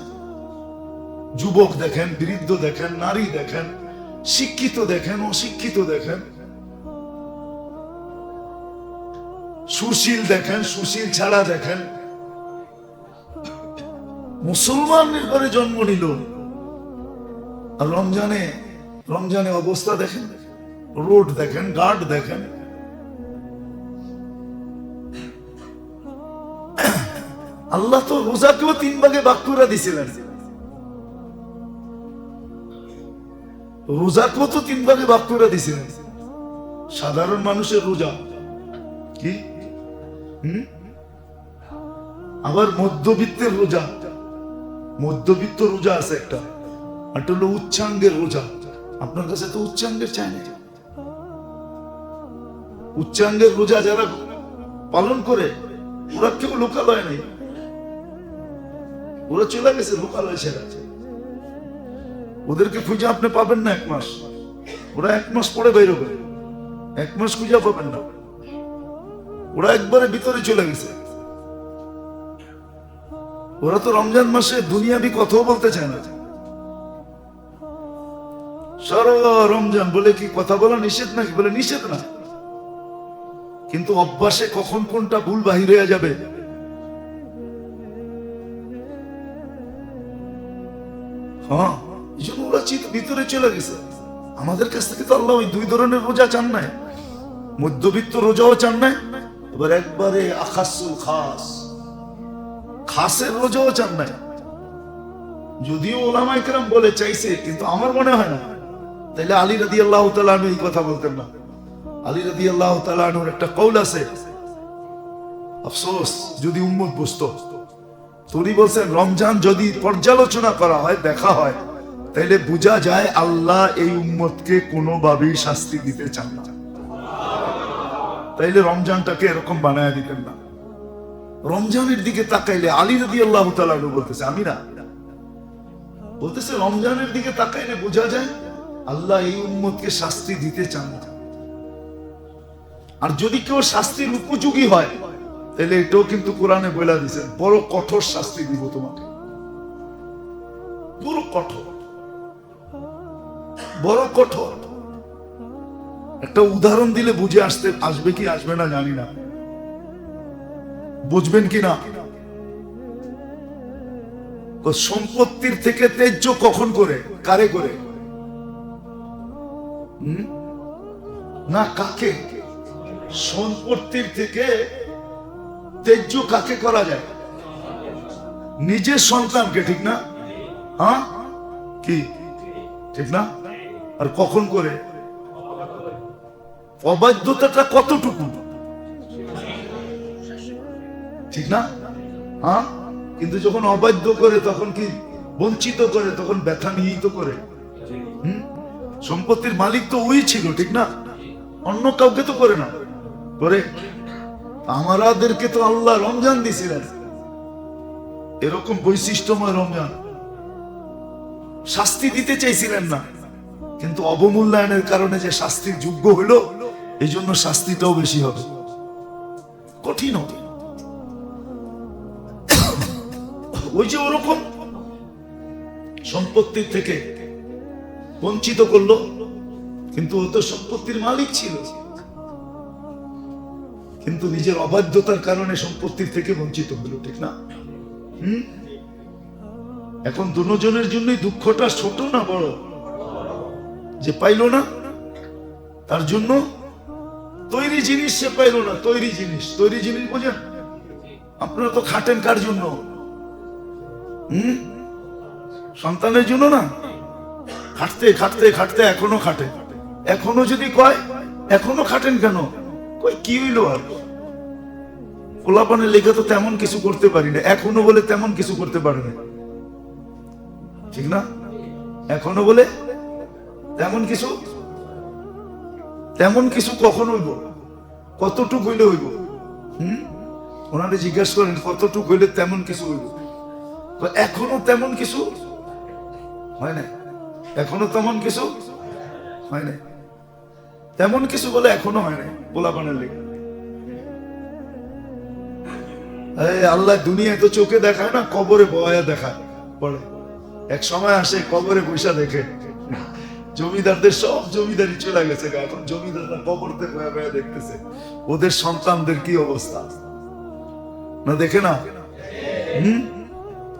যুবক দেখেন, বৃদ্ধ দেখেন, নারী দেখেন, শিক্ষিত দেখেন, অশিক্ষিত দেখেন, সুশীল দেখেন, সুশীল ছাড়া দেখেন, মুসলমানের ঘরে জন্ম নিল আর রমজানে অবস্থা দেখেন, রোড দেখেন, গার্ড দেখেন। আল্লাহ তো রোজাকেও 3 ভাগে ভাগ করে দিয়েছিলেন, রোজাকেও তো 3 ভাগে ভাগ করে দিয়েছিলেন। সাধারণ মানুষের রোজা কি, আবার মধ্যবিত্তের রোজা, মধ্যবিত্ত রোজা আছে একটা, আর হলো উচ্চাঙ্গের রোজা। আপনার কাছে তো উচ্চাঙ্গের চাই না। উচ্চাঙ্গের রোজা যারা পালন করে ওরা কেউ লোকালয় নেই, ওরা চলে গেছে লোকালয় ছেড়ে। ওদেরকে খুঁজে আপনি পাবেন না 1 মাস, ওরা 1 মাস পরে বেরোবে, 1 মাস খুঁজে পাবেন না, ওরা একবারে ভিতরে চলে গেছে। ওরা তো রমজান মাসে দুনিয়াবি কথাও বলতে চায় না। সারা রমজান বলে কি কথা বলা নিষেধ নাকি? বলে নিষেধ না, কিন্তু অভ্যাসে কখন কোনটা ভুল বাহির হয়ে যাবে। হ্যাঁ, এই জন্য ওরা ভিতরে চলে গেছে। আমাদের কাছ থেকে তো আল্লাহ ওই 2 ধরনের রোজা চান নাই, মধ্যবিত্ত রোজাও চান নাই, এবার একবারে আখাসুল খাস, খাসের রোজাও চান নাই। যদিও ওলামায়ে কেরাম বলে চাইছে, কিন্তু আমার মনে হয় না। তাইলে আলী রাদিয়াল্লাহু তাআলা আনহু এই কথা বলতেন না। আলী রাদিয়াল্লাহু তাআলা আনহুর একটা কওল আছে, আফসোস যদি উম্মত বুঝতো। তিনি বলছেন রমজান যদি পর্যালোচনা করা হয়, দেখা হয়, তাইলে বোঝা যায় আল্লাহ এই উম্মতকে কোনোভাবেই শাস্তি দিতে চান না। তাইলে রমজানটাকে এরকম বানায় দিতেন না। রমজানের দিকে তাকাইলে আলী রাদিয়াল্লাহু তাআলা আনহু বলতেছে, আমি না, বলতেছে রমজানের দিকে তাকাইলে বোঝা যায় আল্লাহ এই উম্মতকে শাস্তি দিতে চান না। আর যদি কেউ শাস্তির উপযোগী হয় তাহলে এটাও কিন্তু কোরআনে বলে দিয়েছেন, বড় কঠোর শাস্তি দিব তোমাকে, বড় কঠোর, বড় কঠোর। একটা উদাহরণ দিলে বুঝে আসবে কি আসবে না জানি না, বুঝবেন কি না। সম্পত্তির থেকে ত্যায্য কখন করে, কারে করে? না কাকে? সম্পত্তির থেকে ত্যায্য কাকে করা যায়? নিজের সন্তানকে, ঠিক না? হ্যাঁ কি ঠিক না? আর কখন করে? অবাধ্যতাটা কতটুকু, ঠিক না? হ্যাঁ, কিন্তু যখন অবাধ্য করে তখন কি বঞ্চিত করে, তখন ব্যথা নিহিত করে। সম্পত্তির মালিক তো ওই ছিল, ঠিক না? অন্য কাউকে তো করে না, করে আমাদেরকে তো আল্লাহ রমজান দিয়েছিলেন, এরকম বৈশিষ্ট্যময় রমজান। শাস্তি দিতে চাইছিলেন না, কিন্তু অবমূল্যায়নের কারণে যে শাস্তির যোগ্য হলো, এই জন্য শাস্তিটাও বেশি হবে, কঠিন হবে। ওই যে ওরকম সম্পত্তির থেকে বঞ্চিত করলো, কিন্তু ও তো সম্পত্তির মালিক ছিল, কিন্তু নিজের অবাধ্যতার কারণে সম্পত্তির থেকে বঞ্চিত হলো, ঠিক না? এখন দুজনের জন্যই দুঃখটা ছোট না বড়? যে পাইল না, তার জন্য তৈরি জিনিস সে পাইল না। তৈরি জিনিস বোঝেন? আপনারা তো খাটেন কার জন্য? সন্তানের জন্য না, খাটতে খাটতে খাটতে এখনো খাটে। এখনো যদি কয় এখনো খাটেন কেন, কই কি হইলো আর, পোলাপানের লেখা তো তেমন কিছু করতে পারি না, এখনো বলে তেমন কিছু করতে পারে না, ঠিক না? এখনো বলে তেমন কিছু কখন হইব, কতটুক হইলে হইব? ওনারে জিজ্ঞাসা করেন কতটুক হইলে তেমন কিছু হইব। এখনো তেমন কিছু হয় না, এখনো তেমন কিছু হয় না, তেমন কিছু বলে এখনো হয় না পোলাপানের লেগে। আল্লাহ দুনিয়ায় তো চোখে দেখায় না, কবরে বয়া দেখায় বলে। এক সময় আসে কবরে বৈশা দেখে, জমিদারদের সব জমিদারি চলে গেছে, এখন জমিদাররা কবরতে বয়া বয়া দেখতেছে ওদের সন্তানদের কি অবস্থা, না দেখে না?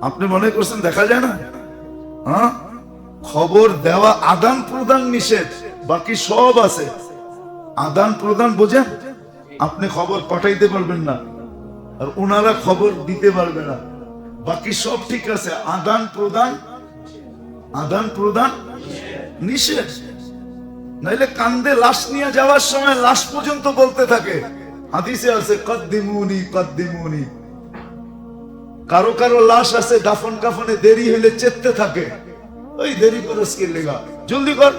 আপনি মনে করছেন দেখা যায় না? হ্যাঁ, খবর দেওয়া আদান প্রদান নিষেধ, বাকি সব আছে। আদান প্রদান বোঝেন, আপনি খবর পাঠাইতে পারবেন না আর ওনারা খবর দিতে পারবে না, বাকি সব ঠিক আছে। আদান প্রদান নিষেধ। নাইলে কান্দে লাশ নিয়ে যাওয়ার সময় লাশ পর্যন্ত বলতে থাকে, হাদিসে আছে কদ্দিমুনি কদ্দিমুনি। কারো কারো লাশ আছে দাফন কাফনে দেরি হইলে চেতে থাকে, ওই দেরি করস কি লেগা, জলদি কর,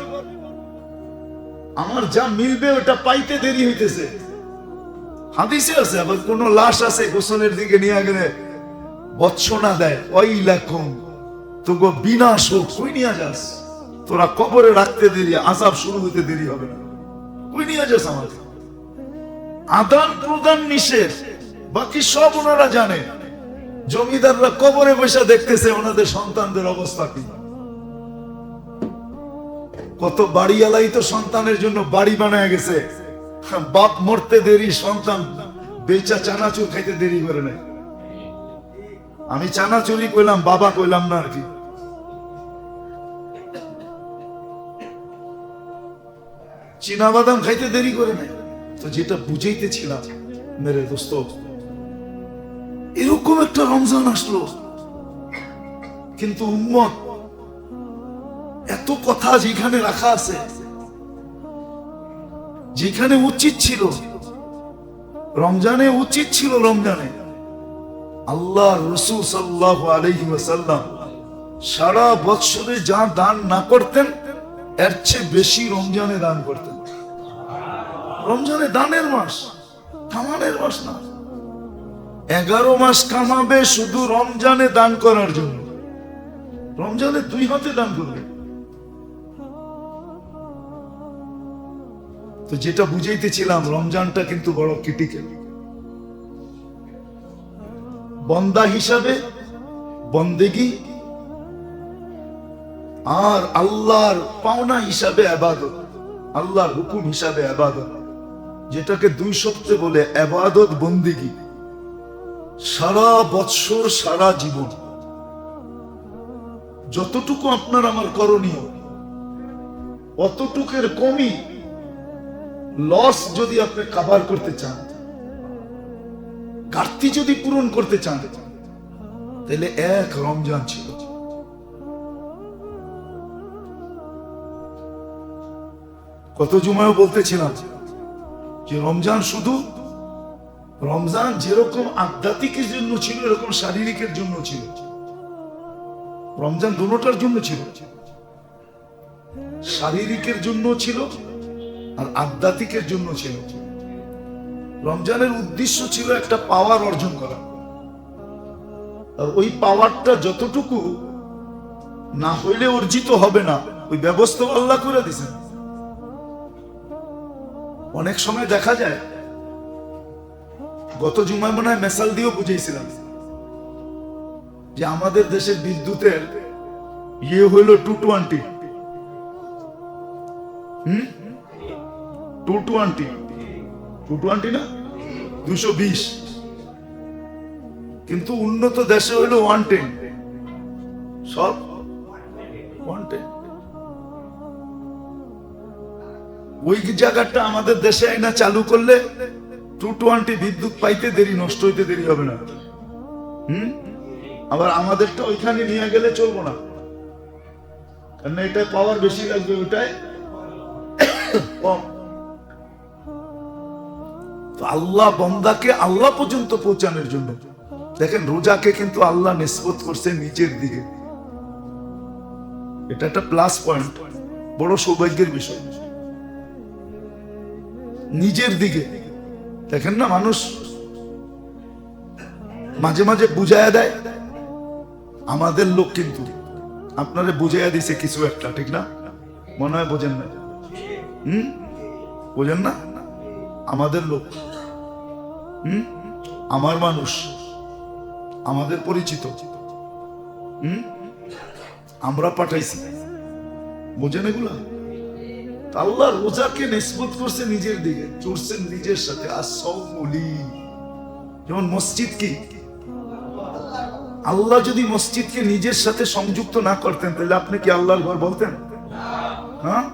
আমার যা মিলবে ওটা পাইতে দেরি হইতেছে। হাদিসে আছে। আবার কোন লাশ আছে গোসলের দিকে নিয়ে গেলে বৎসনা দেয়, ওই লাকুম তোগো বিনাশ হোক, কই নিয়ে যাস, তোরা কবরে রাখতে দেরি, আযাব শুরু হইতে দেরি হবে না, কই নিয়ে যাস আমাকে। আদান প্রদান নিষেধ, বাকি সব ওনারা জানে। জমিদাররা কবরে বসে দেখতেছে ওনাদের সন্তানদের অবস্থা কি। কত বাড়িওয়ালাই তো সন্তানের জন্য বাড়ি বানায় গেছে, বাপ মরতে দেরি, সন্তান বেচা চানাচুর খাইতে দেরি করে নাই। আমি চানাচুরি কইলাম, বাবা কইলাম না আর কি। চীনা বাদাম খাইতে দেরি করে নাই। তো যেটা বুঝাইতেছিলাম মেরে দোস্ত, এরকম একটা রমজান আসলো, কিন্তু উম্মত এত কথা যেখানে রাখা আছে, যেখানে উচিত ছিল রমজানে, উচিত ছিল রমজানে আল্লাহ রাসূল সাল্লাল্লাহু আলাইহি ওয়াসাল্লাম সারা বছরে যা দান না করতেন এর চেয়ে বেশি রমজানে দান করতেন। রমজানে দানের মাস, কামানের মাস না। 11 মাস কামাবে শুধু রমজানে দান করার জন্য, রমজানে 2 হাতে দান করবে। তো যেটা বুঝাইতেছিলাম, রমজানটা কিন্তু বড় ক্রিটিক্যাল। বন্দা হিসাবে বন্দেগী, আর আল্লাহর পাওনা হিসাবে ইবাদত, আল্লাহর হুকুম হিসাবে ইবাদত, যেটাকে 2 শব্দে বলে ইবাদত বন্দেগী। সারা বৎসর সারা জীবন যতটুকু আপনার আমার করণীয়, অতটুকের কমই লস যদি আপনি কভার করতে চান, ঘাটতি যদি পূরণ করতে চান, তাহলে এক রমজান ছিল। কত জুমায় বলতেছিলাম যে রমজান শুধু, রমজান যেরকম আধ্যাত্মিকের জন্য ছিল এরকম শারীরিকের জন্য ছিল। রমজান দুটোটার জন্য ছিল, শারীরিকের জন্য ছিল আর আধ্যাত্মিকের জন্য ছিল। রমজানের উদ্দেশ্য ছিল একটা পাওয়ার অর্জন করা, আর ওই পাওয়ারটা যতটুকু না হইলে অর্জিত হবে না, ওই ব্যবস্থা আল্লাহ করে দিয়েছেন। অনেক সময় দেখা যায়, গত জুমায় মনে হয় মেসাল দিয়েও বুঝাইছিলাম যে আমাদের দেশের বিদ্যুতের ইয়ে হইল 220, 220 না 220, কিন্তু উন্নত দেশে হইল 110, সব 110। ওই জায়গাটা আমাদের দেশে আইনা চালু করলে 220 বিদ্যুৎ পাইতে দেরি, নষ্ট হইতে দেরি হবে না। আবার আমাদেরটা ওইখানে নিয়ে গেলে চলবো না, কারণ এটা পাওয়ার বেশি লাগবে, ওইটাই কম। তো আল্লাহ বান্দাকে আল্লাহ পর্যন্ত পৌঁছানোর জন্য দেখেন রোজাকে কিন্তু আল্লাহ নিসবত করছে নিজের দিকে। এটা একটা প্লাস পয়েন্ট, বড় সৌভাগ্যের বিষয়। নিজের দিকে দেখেন না, মানুষ মাঝে মাঝে বুঝাইয়া দেয় আমাদের লোক, কিন্তু আপনারে বুঝাইয়া দিছে কিছু একটা, ঠিক না? মনে হয় বোঝেন না। বোঝেন না? আমাদের লোক, আমার মানুষ, আমাদের পরিচিত, আমরা পাঠাইছি, বোঝেন এগুলা? আল্লাহ রোজাকে নিসবত করছে নিজের দিকে, চড়ছেন নিজের সাথে। আসসাউমুলি, যেমন মসজিদ কি, আল্লাহ যদি মসজিদকে নিজের সাথে সংযুক্ত না করতেন তাহলে আপনি কি আল্লাহর ঘর বলতেন? হ্যাঁ,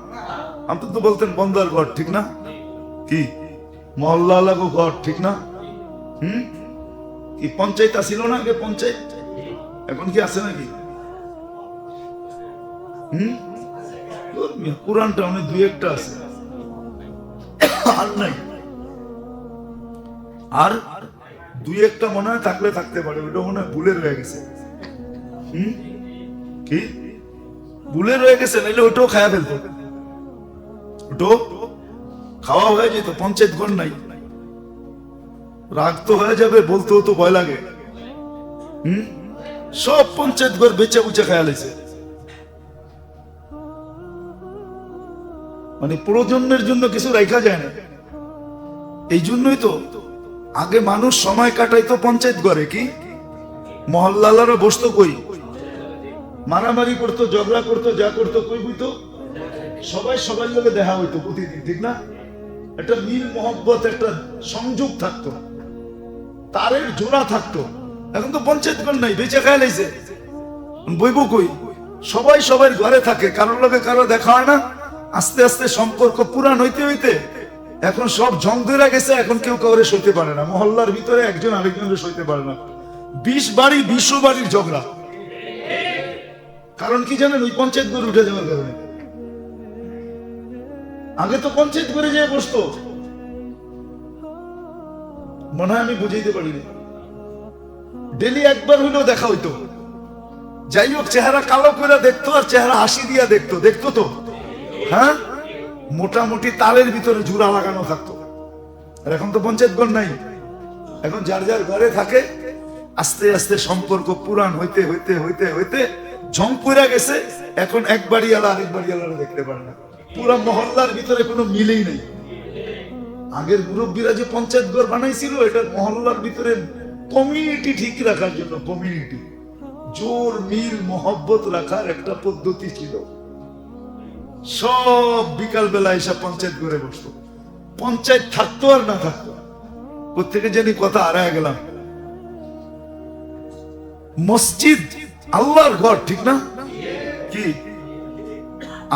আপনি তো বলতেন বন্দার ঘর, ঠিক না? কি মহল্লা লাগো ঘর, ঠিক না? কি পঞ্চায়েত আসিল না আগে? পঞ্চায়েত এখন কি আছে নাকি? পুরানটা অনেক দুই একটা আছে, আর নাই। আর দুই একটা মনে হয় থাকলে থাকতে পারে, ওটা মনে হয় ভুলে রয়ে গেছে। কি ভুলে রয়ে গেছে, নাইলে ওটাও খায়া ফেলতো, ওটাও খাওয়া হয়ে যেত। পঞ্চায়েত ঘর নাই, রাগ তো হয়ে যাবে, বলতেও তো ভয় লাগে। সব পঞ্চায়েত ঘর বেচে বুচে খায়া লেছে, মানে প্রজন্মের জন্য কিছু রাখা যায় না। এই জন্যই তো আগে মানুষ সময় কাটাইতো পঞ্চায়েত ঘরে, কি মহল্লারা বসতো কই, মারামারি করতো, ঝগড়া করতো, যা করতো কই বুঝতো, সবাই সবার লোকে দেখা হইতো প্রতিদিন, ঠিক না? একটা মিল মহব্বত, একটা সংযোগ থাকতো, তারের জোড়া থাকতো। এখন তো পঞ্চায়েত ঘর নাই, বেঁচে খায় লাইছে, বইব কই? সবাই সবার ঘরে থাকে, কারোর লোকে কারো দেখা হয় না। আস্তে আস্তে সম্পর্ক পুরান হইতে হইতে এখন সব জং ধরে গেছে, এখন কেউ কাউরে সইতে পারে না। মহল্লার ভিতরে একজন আরেকজনের সইতে পারে না, 20 বাড়ি 20 বাড়ির ঝগড়া। কারণ কি জানেন? ওই পঞ্চায়েত ঘর উঠে যাওয়ার কারণে। আগে তো পঞ্চায়েত ঘরে যেয়ে বসতো, মনে হয় আমি বুঝাইতে পারিনি, ডেলি একবার হইলেও দেখা হইতো। যাই হোক, চেহারা কালো করে দেখতো আর চেহারা হাসি দিয়া দেখতো, দেখতো তো, হ্যাঁ, মোটামুটি তালের ভিতরে জোড়া লাগানো থাকতো। আর এখন তো পঞ্চায়েত ঘর নাই, এখন যার যার ঘরে থাকে। আস্তে আস্তে সম্পর্ক পুরান হইতে হইতে হইতে হইতে ঝং পড়ে গেছে। এখন এক বাড়িওয়ালা আরেক বাড়িওয়ালা দেখতে পারে না, পুরা মহল্লার ভিতরে কোনো মিলেই নেই। আগের মুরব্বীরা যে পঞ্চায়েত ঘর বানাইছিল, এটা মহল্লার ভিতরে কমিউনিটি ঠিক রাখার জন্য, কমিউনিটি জোর মিল মহব্বত রাখার একটা পদ্ধতি ছিল। সব বিকাল বেলা এসে পঞ্চায়েত ঘরে বসতো, পঞ্চায়েত থাকতো আর না থাকতো। প্রত্যেকে জানি কথা হারায় গেলাম। মসজিদ আল্লাহর ঘর, ঠিক না? কি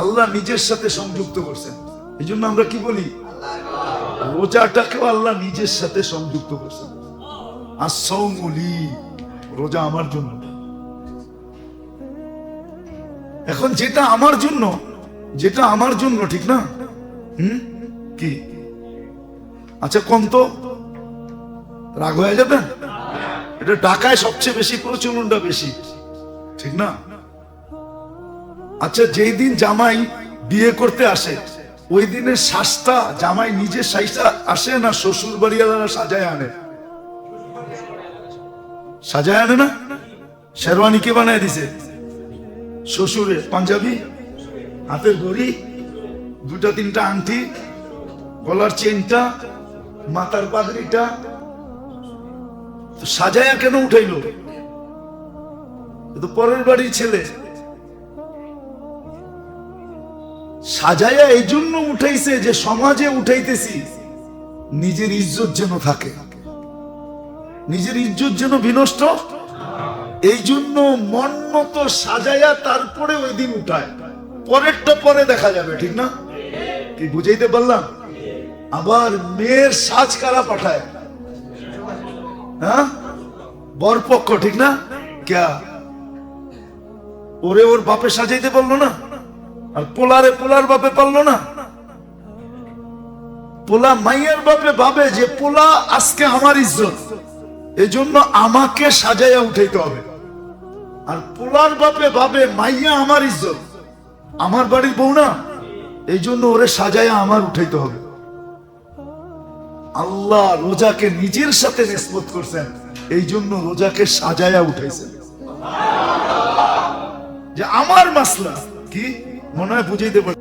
আল্লাহ নিজের সাথে সংযুক্ত করছেন। এই জন্য আমরা কি বলি, রোজাটাকেও আল্লাহ নিজের সাথে সংযুক্ত করছেন। আসসাউমুলি, রোজা আমার জন্য। এখন যেটা আমার জন্য, যেটা আমার জন্য, ঠিক না? কি আচ্ছা, কোন তো রাগ হয়ে যাবেন? এটা ঢাকায় সবচেয়ে বেশি প্রচলনটা বেশি, ঠিক না? আচ্ছা, যেই দিন জামাই বিয়ে করতে আসে, ওই দিনের শ্বাসটা জামাই নিজের সাইজটা আসে না শ্বশুর বাড়িওয়ালারা সাজায় আনে? সাজায় আনে না? শেরওয়ানি কে বানায় দিছে? শ্বশুরে। পাঞ্জাবি, হাতের ঘড়ি, 2-3টা আংটি, গলার চেনটা, মাথার পাগড়িটা সাজায়া কেন উঠাইলো? তো পরের বাড়ির ছেলে। সাজায়া এই জন্য উঠাইছে যে সমাজে উঠাইতেছি নিজের ইজ্জত যেন থাকে, নিজের ইজ্জত যেন বিনষ্ট। এই জন্য মন মতো সাজায়া তারপরে ওই দিন উঠায়, পরেরটা পরে দেখা যাবে, ঠিক না? কি বুঝাইতে পারলাম? আবার মেয়ের সাজ কারা পাঠায়? হ্যাঁ, বরপক্ষ, ঠিক না? ক্যা ওরে ওর বাপে সাজাইতে পারলো না, আর পোলারে পোলার বাপে পারলো না। পোলা মাইয়ার বাপে ভাবে যে পোলা আজকে আমার ইজ্জত, এজন্য আমাকে সাজাইয়া উঠাইতে হবে। আর পোলার বাপে ভাবে মাইয়া আমার ইজ্জত, আমার বাড়ির বউ না, এই জন্য ওরে সাজাইয়া আমার উঠাইতে হবে। আল্লাহ রোজাকে নিজের সাথে নিসবত করছেন, এই জন্য রোজাকে সাজাইয়া উঠাইছেন। যে আমার মাসলা কি মনে হয় বুঝাইতে পারি।